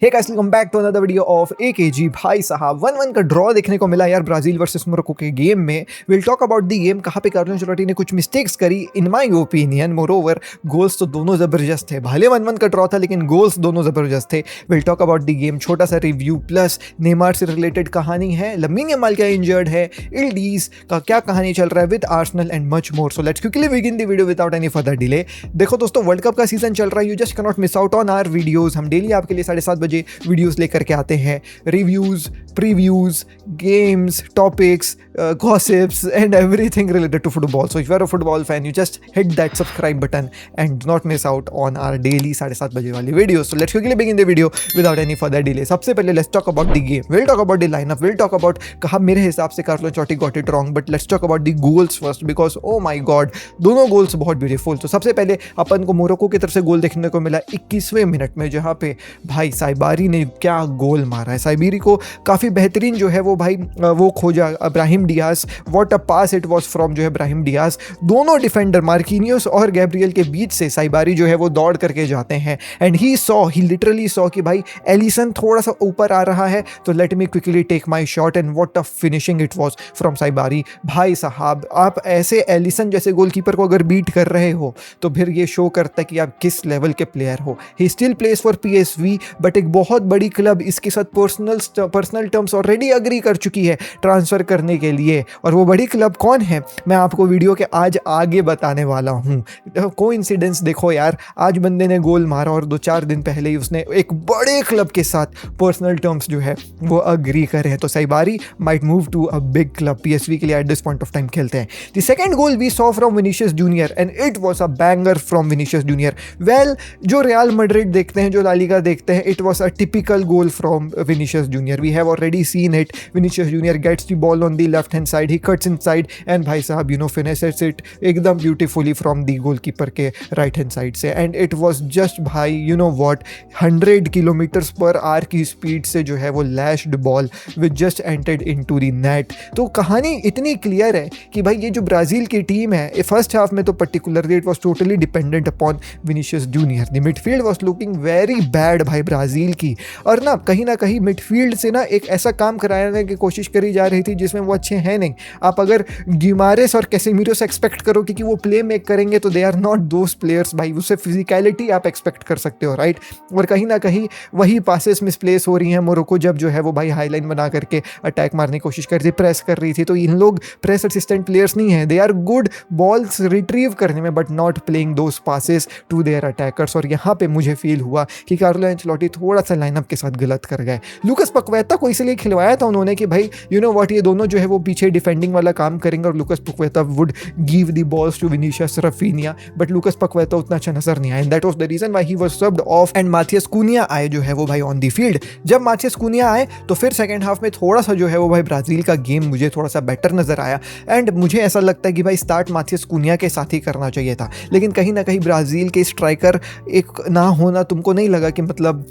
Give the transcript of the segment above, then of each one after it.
Hey guys, welcome back to another video of AKG. भाई साहब 1-1 का ड्रॉ देखने को मिला यार ब्राजील वर्सेस मोरक्को के गेम में। Will talk about the game, कहाँ पे कार्लो अंचेलोटी ने कुछ मिस्टेक्स करी in my opinion. Moreover goals तो दोनों जबरदस्त थे, भले 1-1 का ड्रॉ था लेकिन गोल्स दोनों जबरदस्त थे। Will talk about the game, छोटा सा रिव्यू प्लस नेमार से रिलेटेड कहानी है, लमीन यमाल क्या इंजर्ड है, इल्डीज का क्या कहानी चल रहा है with Arsenal and much more. So let's quickly begin the video without any further delay. देखो दोस्तों, वर्ल्ड कप का सीजन चल रहा है, you just can not miss out on our videos. हम डेली आपके लिए 7:30 बजे वीडियोस करके आते हैं, reviews, previews, games, topics, gossips and everything related to football. So if you are a football fan, you just hit that subscribe button and do not miss out on our daily 7:30 बजे वाली videos. So let's quickly begin the video without any further delay. सबसे पहले let's talk about the game. We'll talk about the lineup. We'll talk about कहा मेरे हिसाब से Carlo अंचेलोटी got it wrong, but let's talk about the goals first because oh my god, दोनों goals बहुत beautiful. तो सबसे पहले अपन को मोरक्को की तरफ से गोल देखने को मिला 21वें मिनट में, जहाँ पे भाई साइबारी ने क्या गोल मारा है। साइबारी को काफ़ी बेहतरीन जो है वो भाई वो खोजा Brahim Diaz, what a pass it was from जो है ब्राहिम डियाज। दोनों डिफेंडर मार्किनियोस और गैब्रियल के बीच से साइबारी जो है वो दौड़ करके जाते हैं एंड ही लिटरली सॉ कि भाई एलिसन थोड़ा सा ऊपर आ रहा है तो let me quickly take my shot and what a finishing it was from Saibari. भाई साहब, आप ऐसे एलिसन जैसे गोलकीपर को अगर बीट कर रहे हो तो फिर ये शो करता है कि आप किस लेवल के प्लेयर हो। He still place for PSV, but एक बहुत बड़ी क्लब इसके साथ पर्सनल टर्म्स ऑलरेडी अग्री कर चुकी है ट्रांसफर करने के लिए, और वो बड़ी क्लब कौन है मैं आपको वीडियो के आज आगे बताने वाला हूँ। कोइंसिडेंस देखो यार, आज बंदे ने गोल मारा और 2-4 दिन पहले ही उसने एक बड़े क्लब के साथ पर्सनल टर्म्स जो है वो अग्री करे हैं। तो Saibari might move to a big club, PSV के लिए at this point of time खेलते हैं। The second goal we saw from Vinicius Junior and it was a banger from Vinicius Junior. Well, जो Real Madrid देखते हैं, जो La Liga देखते हैं, it was a typical goal from Vinicius Junior. We have already seen it. Vinicius Junior gets the ball on the left hand side, he cuts inside and भाई साहब finishes it एकदम beautifully from the goalkeeper के right hand side से, and it was just भाई what 100 kilometres per hour की speed से जो है वो lashed ball which just entered into the net. तो कहानी इतनी क्लियर है कि भाई ये जो ब्राज़ील की टीम है, फर्स्ट हाफ में तो particularly it was totally dependent upon Vinicius junior. The midfield was looking very bad भाई ब्राज़ील की, और ना कहीं मिडफील्ड से ना एक ऐसा काम कराने की कोशिश करी जा रही थी जिसमें वो अच्छे हैं नहीं। आप अगर गिमारेस और कैसेमीरो से एक्सपेक्ट करो कि वो प्ले मेक करेंगे तो they are not those players भाई। उससे फिजिकलिटी आप एक्सपेक्ट कर सकते हो, राइट। और कहीं ना कहीं वही पासेस मिसप्लेस हो रही हैं। मोरक्को जब जो है वो भाई हाईलाइन बना करके अटैक मारने की कोशिश कर रही थी, प्रेस कर रही थी, तो इन लोग प्रेस असिस्टेंट प्लेयर्स नहीं है। They are good balls retrieve करने में but not playing those passes to their attackers. और यहाँ पे मुझे फील हुआ कि कार्लो अंचेलोटी थोड़ा सा लाइनअप के साथ गलत कर गए। लूकास पकवेता को इसलिए खिलवाया था उन्होंने कि भाई व्हाट, ये दोनों जो है वो पीछे डिफेंडिंग वाला काम करेंगे और Lucas Paqueta would give the balls to Vinicius Raphinha, but Lucas Paqueta उतना अच्छा नजर नहीं आया and that was the reason why he was subbed off and Matheus Cunha आए जो है वो भाई ऑन द फील्ड। जब माथियस कुनिया आए तो फिर सेकंड हाफ में थोड़ा सा जो है वो भाई ब्राजील का गेम मुझे थोड़ा सा बेटर नजर आया एंड मुझे ऐसा लगता है कि भाई स्टार्ट माथियस कुनिया के साथ ही करना चाहिए था। लेकिन कहीं ना कहीं ब्राजील के स्ट्राइकर एक ना होना तुमको नहीं लगा कि मतलब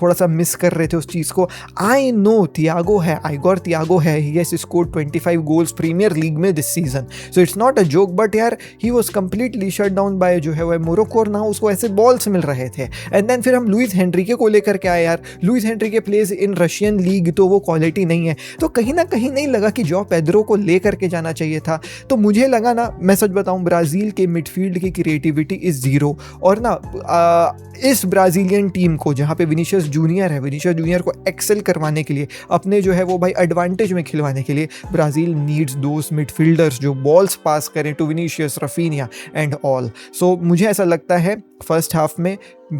थोड़ा सा मिस कर रहे थे उस चीज़ को। आई नो थियागो है, आइगोर थियागो है, he has scored 25 goals Premier League में this season, so it's not a joke, but यार he was completely shut down by जो है वो मोरक्को, और ना उसको ऐसे बॉल्स मिल रहे थे। एंड देन फिर हम लुइस हेनरिके को लेकर के आए यार। Luiz Henrique plays in Russian league, तो वो क्वालिटी नहीं है, तो कहीं ना कहीं नहीं लगा कि जॉ पेड्रो को लेकर के जाना चाहिए था। तो मुझे लगा ना, मैं सच बताऊं, ब्राजील के मिडफील्ड की क्रिएटिविटी इज जीरो, और ना इस ब्राजीलियन टीम को जहाँ पे विनीशियस जूनियर है, विनीशियस जूनियर को एक्सेल करवाने के लिए, अपने जो है वो भाई एडवांटेज में खिलवाने के लिए, ब्राजील नीड्स दोस मिडफील्डर्स जो बॉल्स पास करें to Vinicius, Raphinha and all. So मुझे ऐसा लगता है फर्स्ट हाफ में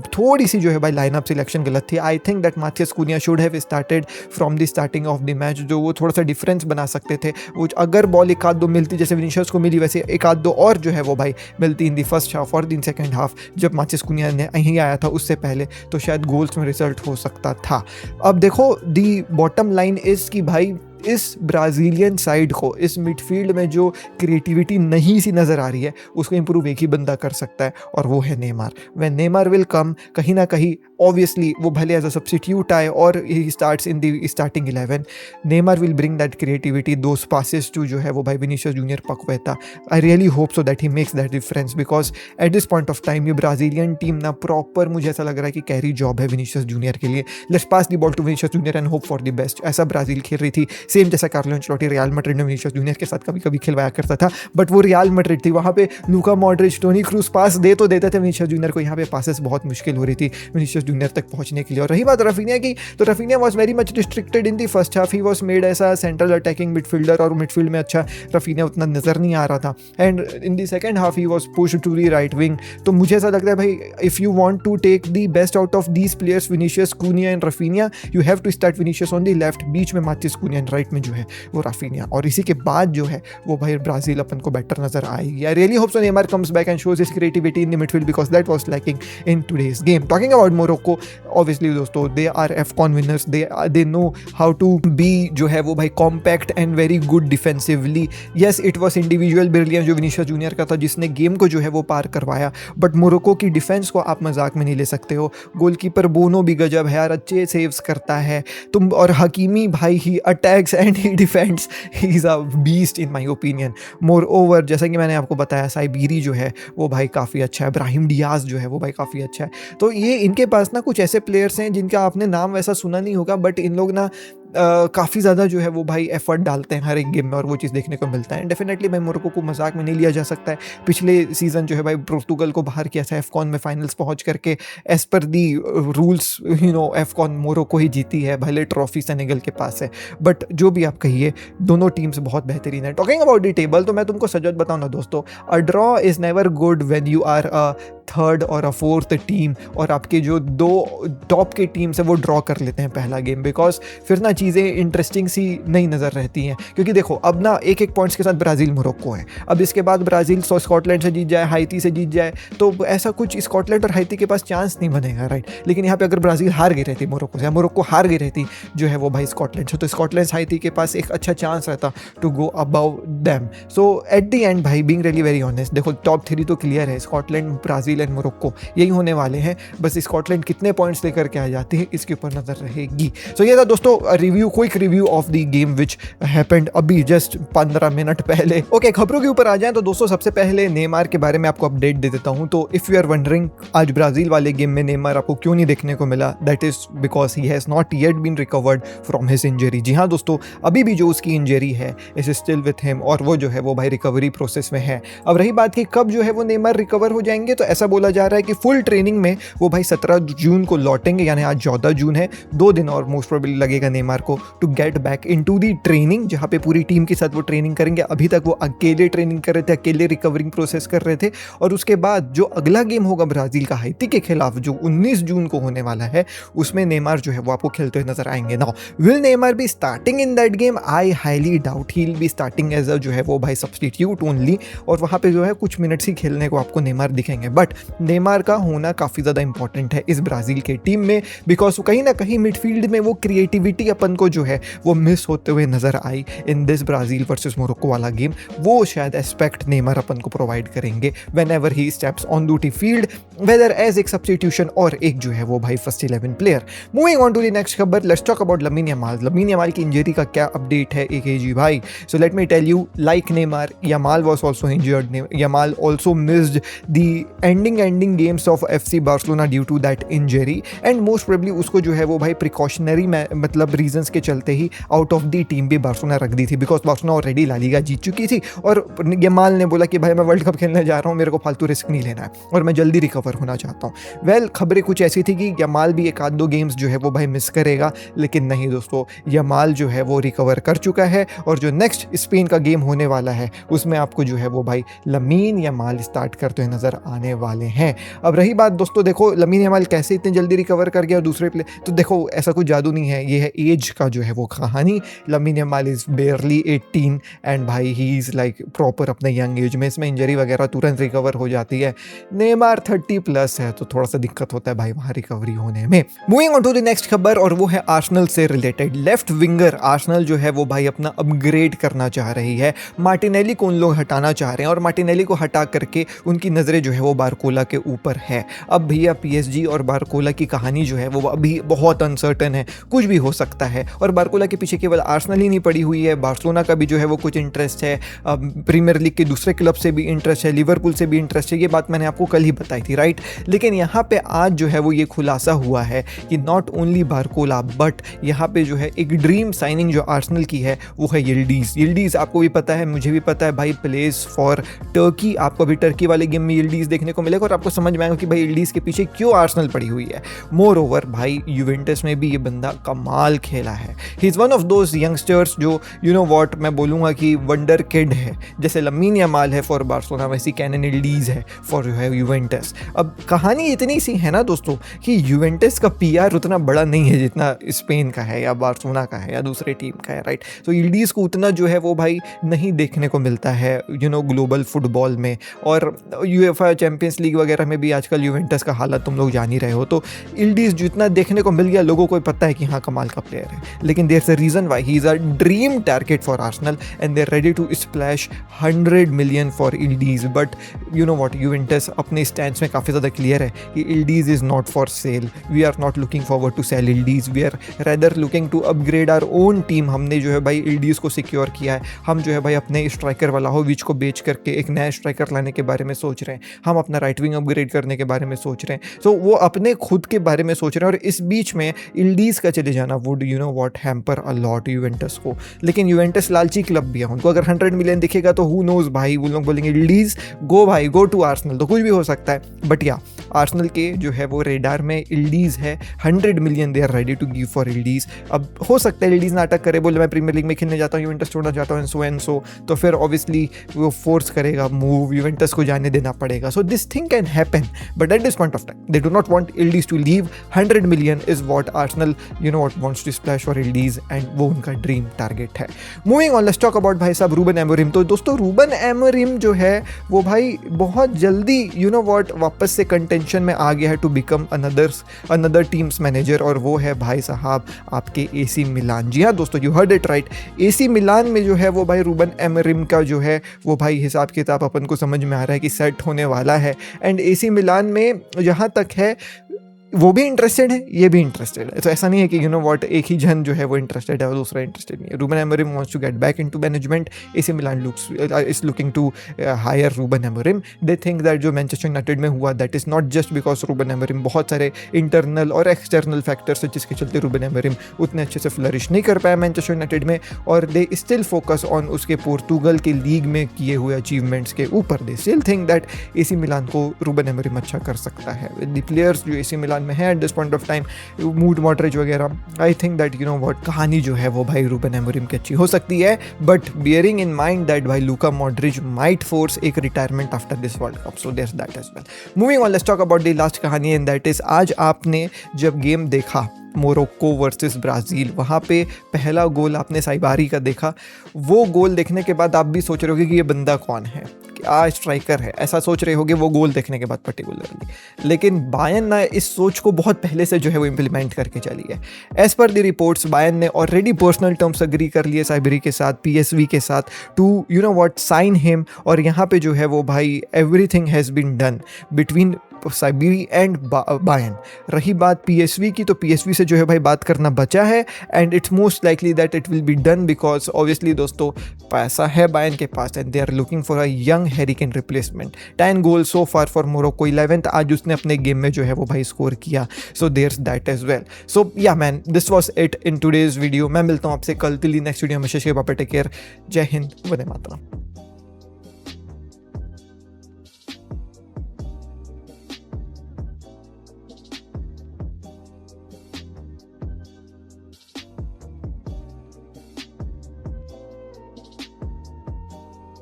थोड़ी सी जो है भाई लाइनअप सिलेक्शन गलत थी। आई think that Mathias Kuniya should have started from the starting of the match, जो वो थोड़ा सा डिफरेंस बना सकते थे। वो अगर बॉल एक आध दो मिलती जैसे विनीशियस को मिली, वैसे एक आध दो और जो है वो भाई मिलती इन द फर्स्ट हाफ और इन सेकंड हाफ जब माथियस कुनिया ने यहीं आया था उससे पहले, तो शायद गोल्स में रिजल्ट हो सकता था। अब देखो, दी बॉटम लाइन इज कि भाई इस ब्राज़ीलियन साइड को, इस मिडफील्ड में जो क्रिएटिविटी नहीं सी नज़र आ रही है, उसको इंप्रूव एक ही बंदा कर सकता है और वो है Neymar. When Neymar will come, कहीं ना कहीं ऑब्वियसली वो भले एज अ सब्स्टिट्यूट आए और he starts in the starting 11, Neymar will bring that creativity, those passes to जो है वो भाई Vinicius Junior Paqueta. I really hope so that he makes that difference, because at this point of time ये Brazilian team ना proper मुझे ऐसा लग रहा है कि कैरी जॉब है विनीशियस जूनियर के लिए। Let's pass the ball to Vinicius Junior and hope for the best. ऐसा ब्राजील खेल रही थी, सेम जैसा कार्लो एंचेलोटी रियल मैड्रिड ने विनीशियस जूनियर के साथ कभी कभी खिलवाया करता था, बट वो रियल मैड्रिड थी, वहाँ पे लूका मॉड्रिच, टोनी क्रूज पास दे तो देते थे विनीशियस जूनियर को, यहाँ पे पासेस बहुत मुश्किल हो रही थी विनीशियस जूनियर तक पहुंचने के लिए। और रही बात रफीनिया की, तो Raphinha was very much restricted in the first half, he was made ऐसा सेंट्रल अटैकिंग मिडफील्डर, और मिडफील्ड में अच्छा रफीनिया उतना नजर नहीं आ रहा था, and in the second half he was pushed to the right wing. तो मुझे ऐसा लगता है भाई, if you want to take the best out of these players Vinicius, Cunha and Raphinha, you have to start Vinicius on the left, बीच में माचिस Kuniya and right में जो है वो रफीनिया, और इसी के बाद जो है वो भाई ब्राजील अपन को बेटर नजर आएगी। I really hope so Neymar comes back and shows his creativity in the midfield, because that was lacking in today's game. Talking about Morocco, obviously दोस्तों they are AFCON winners, they know how to be जो है वो भाई compact and very good defensively. Yes, it was individual brilliance जो Vinicius Junior का था जिसने game को जो है वो पार करवाया, बट मोरक्को की डिफेंस को आप मजाक में नहीं ले सकते हो। गोलकीपर बोनो भी गजब है यार, अच्छे सेव्स करता है तुम, और हकीमी भाई he attacks and he defends, he is a beast in my opinion. Moreover, जैसा कि मैंने आपको बताया, साइबीरी जो है वो भाई काफ़ी अच्छा है, ब्राहिम डियाज जो है वो भाई काफ़ी अच्छा है। तो ये इनके पास ना कुछ ऐसे प्लेयर्स हैं जिनका आपने नाम वैसा सुना नहीं होगा, बट इन लोग ना काफ़ी ज़्यादा जो है वो भाई एफर्ट डालते हैं हर एक गेम में, और वो चीज़ देखने को मिलता है। डेफिनेटली भाई मोरक्को को मजाक में नहीं लिया जा सकता है। पिछले सीज़न जो है भाई पोर्तुगल को बाहर किया था एफकॉन में फाइनल्स पहुंच करके, as per the rules AFCON Morocco ही जीती है, भले ट्रॉफी सेनेगल के पास है, बट जो भी आप कहिए दोनों टीम्स बहुत बेहतरीन है। टॉकिंग अबाउट द टेबल, तो मैं तुमको सच बताऊँ ना दोस्तों, a draw is never good when you are a third or a fourth team, और आपके जो दो टॉप के टीम्स है वो ड्रॉ कर लेते हैं पहला गेम, बिकॉज फिर ना चीज़ें इंटरेस्टिंग सी नहीं नज़र रहती हैं। क्योंकि देखो अब ना एक एक पॉइंट्स के साथ ब्राज़ील मोरक्को है, अब इसके बाद ब्राज़ील स्कॉटलैंड से जीत जाए, हाइती से जीत जाए, तो ऐसा कुछ स्कॉटलैंड और हाइती के पास चांस नहीं बनेगा, राइट। लेकिन यहाँ पे अगर ब्राज़ील हार गई रहती मोरक्को से, या मोरक्को हार गई रहती जो है वो भाई स्कॉटलैंड से, तो स्कॉटलैंड हाइती के पास एक अच्छा चांस रहता to go above them. So at the end भाई, बीइंग रियली वेरी ऑनेस्ट, देखो टॉप 3 तो क्लियर है, स्कॉटलैंड, ब्राज़ील एंड मोरक्को, यही होने वाले हैं। बस स्कॉटलैंड कितने पॉइंट्स लेकर के आ जाती है इसके ऊपर नजर रहेगी। सो ये था दोस्तों review, quick review of the game which happened अभी जस्ट 15 मिनट पहले। ओके, खबरों के ऊपर आ जाएं तो दोस्तों सबसे पहले नेमार के बारे में आपको अपडेट दे देता हूं। तो इफ यू आर वंडरिंग आज ब्राजील वाले गेम में नेमार आपको क्यों नहीं देखने को मिला, that is because he has not yet been recovered from his injury. जी हाँ दोस्तों, अभी भी जो उसकी इंजरी है इज स्टिल विथ हिम, और वो जो है वो भाई रिकवरी प्रोसेस में है। अब रही बात कि कब जो है वो नेमार रिकवर हो जाएंगे, तो ऐसा बोला जा रहा है कि फुल ट्रेनिंग में वो भाई 17 जून को लौटेंगे, यानी आज 14 जून है, 2 दिन और मोस्ट प्रोबेबली लगेगा नेमार को to get back into the training, जहाँ पे पूरी टीम के साथ वो ट्रेनिंग करेंगे। अभी तक वो अकेले ट्रेनिंग कर रहे थे, अकेले रिकवरिंग प्रोसेस कर रहे थे, और उसके बाद जो अगला गेम होगा ब्राजील का हाइती के खिलाफ जो 19 जून को होने वाला है, उसमें नेमार जो है वो आपको खेलते हुए नजर आएंगे। Now will Neymar be starting in that game? I highly doubt, he will be starting as a जो है वो भाई सब्स्टिट्यूट ओनली, और वहाँ पे जो है कुछ मिनट्स ही खेलने को आपको नेमार दिखेंगे। बट नेमार का होना काफ़ी ज़्यादा इंपॉर्टेंट है इस ब्राज़ील के टीम में, बिकॉज कहीं ना कहीं मिडफील्ड में वो क्रिएटिविटी अपन को जो है वो मिस होते हुए नजर आई in this Brazil versus Morocco वाला गेम। वो शायद एस्पेक्ट नेमार अपन को प्रोवाइड करेंगे whenever he steps on duty field, whether as एक सब्स्टिट्यूशन और एक जो है वो भाई first 11 player. Moving on to the next खबर, let's talk about Lamine Yamal. Lamine Yamal की इंजरी का क्या अपडेट है एकेजी भाई? So let me tell you, like Neymar, Yamal was also injured. Yamal also missed the ending games of FC Barcelona due to that injury, and most probably उसको जो है वो भाई प्रिकॉशनरी मतलब रीजंस के चलते ही आउट ऑफ द टीम भी बार्सिलोना रख दी थी, बिकॉज बार्सिलोना ऑलरेडी ला लीगा जीत चुकी थी, और यमाल ने बोला कि भाई मैं वर्ल्ड कप खेलने जा रहा हूँ, मेरे को फालतू रिस्क नहीं लेना है और मैं जल्दी रिकवर होना चाहता हूँ। वेल, खबरें कुछ ऐसी थी कि यमाल भी एक आध 2 गेम्स जो है वो भाई मिस करेगा, लेकिन नहीं दोस्तों, यमाल जो है वो रिकवर कर चुका है, और जो नेक्स्ट स्पेन का गेम होने वाला है उसमें आपको जो है वो भाई लमीन यमाल स्टार्ट करते हुए नजर आने वाले हैं। अब रही बात दोस्तों, देखो लमीन यमाल कैसे इतने जल्दी रिकवर कर गया और दूसरे प्ले, तो देखो ऐसा कुछ जादू नहीं है, ये है एज एज का जो है वो कहानी। लामिन यमाल इज़ बेयरली 18 एंड भाई ही इज़ लाइक प्रॉपर अपने यंग एज में, इसमें इंजरी वगैरह तुरंत रिकवर हो जाती है। नेमार 30+ है तो थोड़ा सा दिक्कत होता है भाई वहाँ रिकवरी होने में। Moving on to the next खबर, और वो है आर्सेनल से रिलेटेड। लेफ्ट विंगर आर्सेनल जो है वो भाई अपना अपग्रेड करना चाह रही है। मार्टिनेली को उन लोग हटाना चाह रहे हैं और मार्टिनेली को हटा करके उनकी नज़रें जो है वो बारकोला के ऊपर है। अब भैया पीएसजी और बारकोला की कहानी जो है वो अभी बहुत अनसर्टन है, कुछ भी हो सकता है। और बारकोला के पीछे केवल आर्सेनल ही नहीं पड़ी हुई है, बार्सिलोना का भी जो है वो कुछ इंटरेस्ट है, प्रीमियर लीग के दूसरे क्लब से भी इंटरेस्ट है, लिवरपूल से भी इंटरेस्ट है। ये बात मैंने आपको कल ही बताई थी, राइट। लेकिन यहाँ पे आज जो है वो ये खुलासा हुआ है कि नॉट ओनली बारकोला बट यहाँ पे जो है एक ड्रीम साइनिंग जो आर्सेनल की है वो है यिल्डीज़। यिल्डीज़ आपको भी पता है, मुझे भी पता है भाई, प्लेस फॉर टर्की। आपको अभी टर्की वाले गेम में यिल्डीज़ देखने को मिलेगा और आपको समझ में आएगा कि भाई यिल्डीज़ के पीछे क्यों आर्सेनल पड़ी हुई है। मोर ओवर भाई यूवेंटस में भी ये बंदा कमाल खेला है। He is one of those youngsters जो यू नो वॉट मैं बोलूँगा कि वंडर किड है। जैसे लामिन यमाल है फॉर बार्सिलोना, वैसी कैनन यिल्डीज़ है फॉर जो है यूवेंटस। अब कहानी इतनी सी है ना दोस्तों कि यूवेंटस का पीआर उतना बड़ा नहीं है जितना स्पेन का है या बार्सिलोना का है या दूसरे टीम का है, राइट। तो यिल्डीज़ को उतना जो है वो भाई नहीं देखने को मिलता है यू नो ग्लोबल फुटबॉल में। और यूएफए चैंपियंस लीग वगैरह में भी आजकल यूवेंटस का हालत तुम लोग जान ही रहे हो। तो यिल्डीज़ जितना देखने को मिल गया, लोगों को पता है कि हाँ कमाल का प्लेयर है, लेकिन there is a reason why he is a dream target for Arsenal and they are ready to splash 100 million for Yildiz. But you know what, Juventus अपने स्टैंड में काफ़ी ज़्यादा क्लियर है कि Yildiz is not for sale. We are not looking forward to sell Yildiz, we are rather looking to upgrade our own team. हमने जो है भाई यिल्डीज़ को सिक्योर किया है। हम जो है भाई अपने स्ट्राइकर व्लाहोविच को बेच करके एक नया स्ट्राइकर लाने के बारे में सोच रहे हैं। हम अपना राइट विंग अपग्रेड करने के बारे में सोच रहे हैं। सो वो अपने खुद के बारे में सोच रहे हैं और इस बीच में यिल्डीज़ का चले जाना would you know what hamper a lot Juventus को। लेकिन यूवेंटस लालची क्लब भी है, उनको अगर 100 मिलियन दिखेगा तो हु नोज भाई, वो लोग बोलेंगे यिल्डीज़ गो भाई, गो टू आर्सेनल। तो कुछ भी हो सकता है। बट या आर्सेनल के जो है वो रेडार में यिल्डीज़ है। 100 million they are ready to give for Yildiz. अब हो सकता है यिल्डीज़ नाटक करे, बोले मैं प्रीमियर लीग में खेलने जाता हूँ, यूवेंटस छोड़ना चाहता हूँ एंड सो, तो फिर ऑब्वियसली वो फोर्स करेगा मूव, यूवेंटस को जाने देना पड़ेगा। So this thing can happen but at this point of time they do not want Yildiz to leave. 100 million is what Arsenal you know what wants to splash for Yildiz and वो उनका dream target है। Moving on, let's talk about भाई साहब Ruben Amorim. तो दोस्तों Ruben Amorim जो है वो भाई बहुत जल्दी यू नो व्हाट वापस से कंटेंशन में आ गया है to become another team's manager, और वो है भाई साहब आपके एसी मिलान। जी हाँ दोस्तों, you heard it right. AC Milan में जो है वो भाई रूबन एमोरिम का जो है वो भाई हिसाब किताब अपन को समझ में आ रहा है कि सेट होने वाला है। एंड एसी मिलान में जहाँ तक है वो भी इंटरेस्टेड है, ये भी इंटरेस्टेड है। तो ऐसा नहीं है कि यू नो व्हाट एक ही जन जो है वो इंटरेस्टेड है और दूसरा इंटरेस्टेड नहीं है। Ruben Amorim wants to get back into management. AC Milan is looking to hire Ruben Amorim. They think that जो मैनचेस्टर यूनाइटेड में हुआ that is not just because Ruben Amorim, बहुत सारे इंटरनल और एक्सटर्नल फैक्टर्स है जिसके चलते Ruben Amorim उतने अच्छे से फ्लरिश नहीं कर पाया मैनचेस्टर यूनाइटेड में, और दे स्टिल फोकस ऑन उसके पोर्तुगल के लीग में किए हुए अचीवमेंट्स के ऊपर। They still think that AC Milan को रूबन एमोरिम अच्छा कर सकता है। द प्लेयर्स जो एसी मिलान में है at this point of time, मूड मॉडरिच वगैरह, I think that you know what कहानी जो है वो भाई रूबन एमोरिम की अच्छी हो सकती है। But bearing in mind that भाई लूका मॉडरिच माइट फोर्स एक retirement after this world cup, so there that as well. Moving on, let's talk about the last कहानी एंड दैट इज आज आपने जब गेम देखा मोरक्को वर्सेस ब्राज़ील, वहाँ पे पहला गोल आपने साइबारी का देखा। वो गोल देखने के बाद आप भी सोच रहे होगे कि ये बंदा कौन है, क्या स्ट्राइकर है, ऐसा सोच रहे होगे वो गोल देखने के बाद पर्टिकुलरली। लेकिन बायन ना इस सोच को बहुत पहले से जो है वो इम्प्लीमेंट करके चली है। As per the reports Bayern ने ऑलरेडी पर्सनल टर्म्स एग्री कर लिए साइबरी के साथ, पीएसवी के साथ, to you know what sign him. और यहाँ पे जो है वो भाई everything has been done between Saibari and Bayern. रही बात पीएसवी की, तो पीएसवी से जो है भाई बात करना बचा है and it's most likely that it will be done because obviously दोस्तों पैसा है बायन के पास and they are looking for a young Harry Kane replacement. 10 goal so far for Morocco, 11th आज उसने अपने गेम में जो है वो भाई स्कोर किया। So there that as well. So yeah man, this was it in today's video. मैं मिलता हूँ आपसे कल। टिल नेक्स्ट वीडियो में, टेक केयर, जय हिंद, वंदे मातरम।